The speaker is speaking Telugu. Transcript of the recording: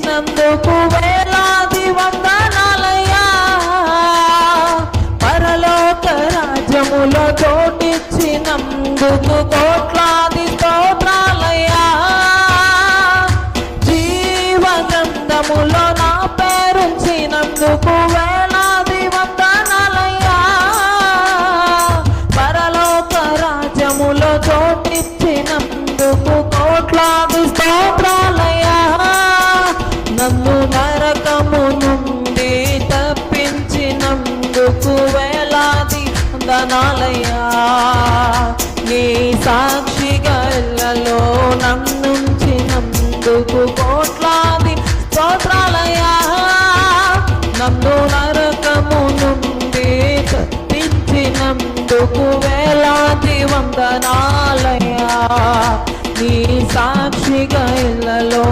నందుకు వేలాది వందనాలయ్యా, పరలోక రాజ్యములో చోటిచ్చినందుకు కోట్లాది స్తోత్రాలయ్యా, జీవ గ్రంథములో నా పేరుంచినందుకు వేలాది వందనాలయ్యా, పరలోక రాజ్యములో చోటిచ్చినందుకు కోట్లాది స్తోత్రాలయ్యా, నన్ను నరకము నుండి తప్పించినందుకు వేలాది వందనాలయ్యా, నీ సాక్షిగా ఇళ్ళలో నన్నుంచినందుకు కోట్లాది స్తోత్రాలయ్యా, నన్ను నరకము నుండి తప్పించినందుకు వేలాది వందనాలయ్యా, నీ సాక్షిగా ఇళ్ళలో